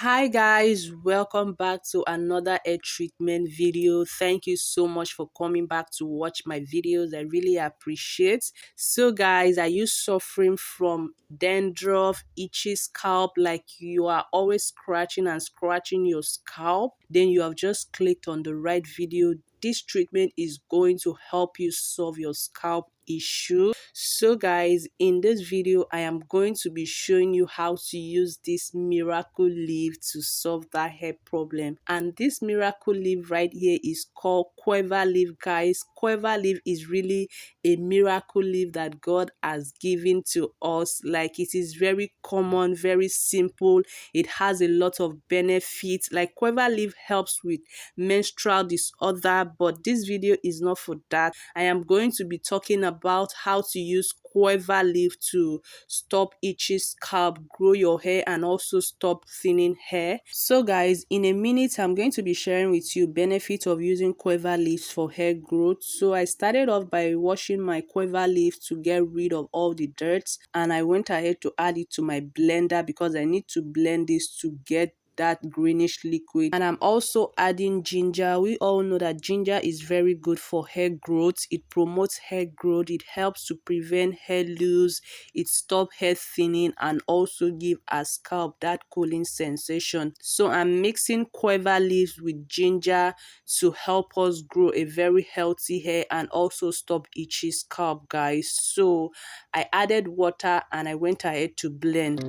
Hi guys, welcome back to another hair treatment video. Thank you so much for coming back to watch my videos. I really appreciate. So guys, are you suffering from dandruff, itchy scalp, like you are always scratching and scratching your scalp? Then you have just clicked on the right video. This treatment is going to help you solve your scalp issue. So guys, in this video I am going to be showing you how to use this miracle leaf to solve that hair problem. And this miracle leaf right here is called guava leaf. Guys, guava leaf is really a miracle leaf that God has given to us. Like, it is very common, very simple. It has a lot of benefits. Like, guava leaf helps with menstrual disorder, but this video is not for that. I am going to be talking about how to use guava leaf to stop itchy scalp, grow your hair, and also stop thinning hair. So guys, in a minute I'm going to be sharing with you benefits of using guava leaves for hair growth. So I started off by washing my guava leaf to get rid of all the dirt, and I went ahead to add it to my blender because I need to blend this to get that greenish liquid. And I'm also adding ginger. We all know that ginger is very good for hair growth. It promotes hair growth, it helps to prevent hair loss, it stops hair thinning, and also give our scalp that cooling sensation. So I'm mixing guava leaves with ginger to help us grow a very healthy hair and also stop itchy scalp, guys. So I added water and I went ahead to blend.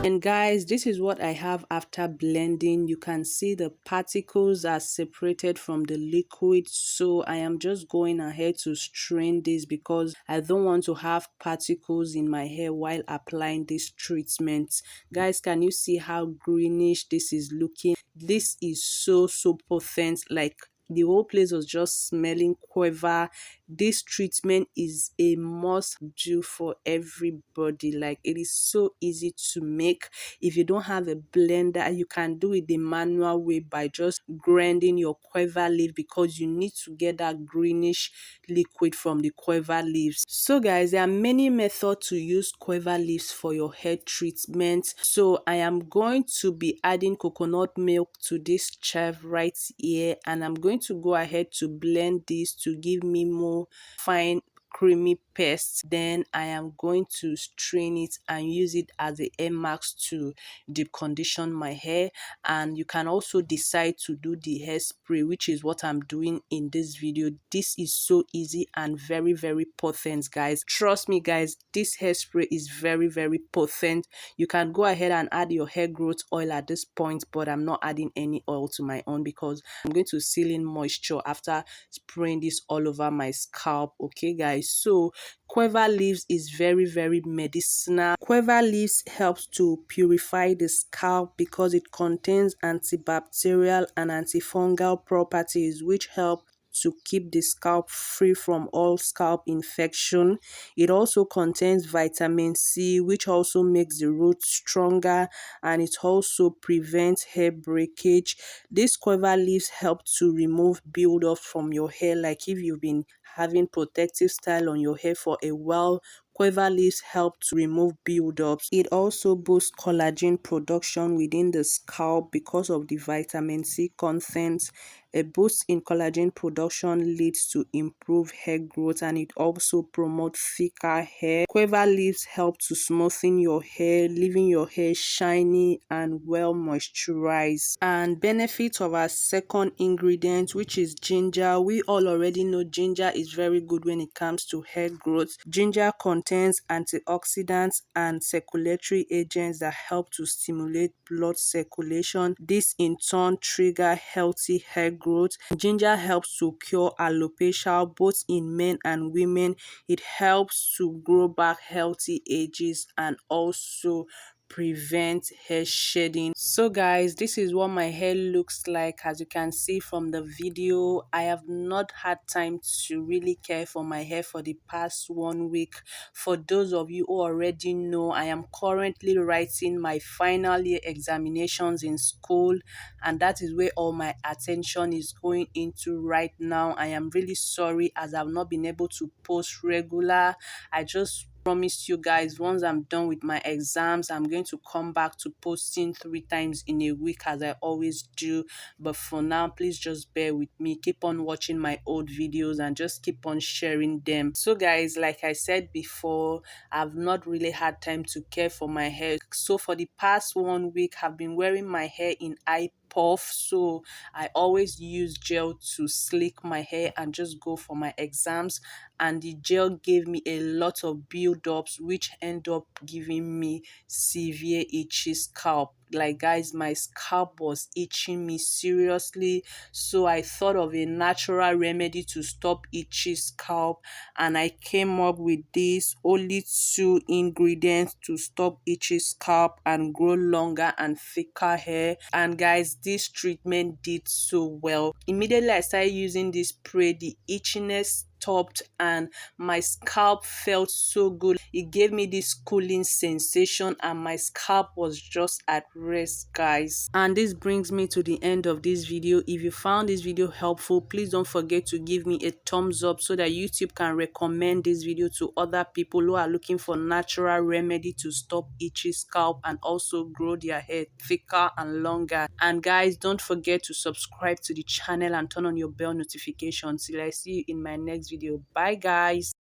And guys, this is what I have after blending. You can see the particles are separated from the liquid. So I am just going ahead to strain this because I don't want to have particles in my hair while applying this treatment. Guys, can you see how greenish this is looking? This is so potent. Like, the whole place was just smelling guava. This treatment is a must do for everybody. Like, it is so easy to make. If you don't have a blender, you can do it the manual way by just grinding your guava leaf, because you need to get that greenish liquid from the guava leaves. So guys, there are many methods to use guava leaves for your hair treatment. So I am going to be adding coconut milk to this chaff right here, and I'm going to go ahead to blend this to give me more fine creamy paste. Then I am going to strain it and use it as a hair mask to deep condition my hair. And you can also decide to do the hairspray, which is what I'm doing in this video. This is so easy and very potent, guys. Trust me guys, this hairspray is very potent. You can go ahead and add your hair growth oil at this point, but I'm not adding any oil to my own because I'm going to seal in moisture after spraying this all over my scalp. Okay guys, so guava leaves is very medicinal. Guava leaves helps to purify the scalp because it contains antibacterial and antifungal properties which help to keep the scalp free from all scalp infection. It also contains vitamin C, which also makes the roots stronger, and it also prevents hair breakage. These guava leaves help to remove buildup from your hair. Like, if you've been having protective style on your hair for a while, guava leaves help to remove buildups. It also boosts collagen production within the scalp because of the vitamin C content, A boost in collagen production leads to improved hair growth, and it also promotes thicker hair. Guava leaves help to smoothen your hair, leaving your hair shiny and well moisturized. And benefits of our second ingredient, which is ginger. We all already know ginger is very good when it comes to hair growth. Ginger contains antioxidants and circulatory agents that help to stimulate blood circulation. This in turn trigger healthy hair growth. Ginger helps to cure alopecia both in men and women. It helps to grow back healthy edges and also prevent hair shedding. So guys, this is what my hair looks like. As you can see from the video, I have not had time to really care for my hair for the past 1 week. For those of you who already know, I am currently writing my final year examinations in school, and that is where all my attention is going into right now. I am really sorry as I've not been able to post regular. I just promised you guys once I'm done with my exams, I'm going to come back to posting 3 times in a week as I always do. But for now, please just bear with me. Keep on watching my old videos and just keep on sharing them. So guys, like I said before, I've not really had time to care for my hair. So for the past 1 week, I've been wearing my hair in eye puff, so I always use gel to slick my hair and just go for my exams. And the gel gave me a lot of build-ups, which end up giving me severe itchy scalp. Like guys, my scalp was itching me seriously, so I thought of a natural remedy to stop itchy scalp, and I came up with these only 2 ingredients to stop itchy scalp and grow longer and thicker hair. And guys, this treatment did so well. Immediately I started using this spray, the itchiness stopped and my scalp felt so good. It gave me this cooling sensation and my scalp was just at rest, guys. And this brings me to the end of this video. If you found this video helpful, please don't forget to give me a thumbs up so that YouTube can recommend this video to other people who are looking for natural remedy to stop itchy scalp and also grow their hair thicker and longer. And guys, don't forget to subscribe to the channel and turn on your bell notification till I see you in my next video. Bye guys.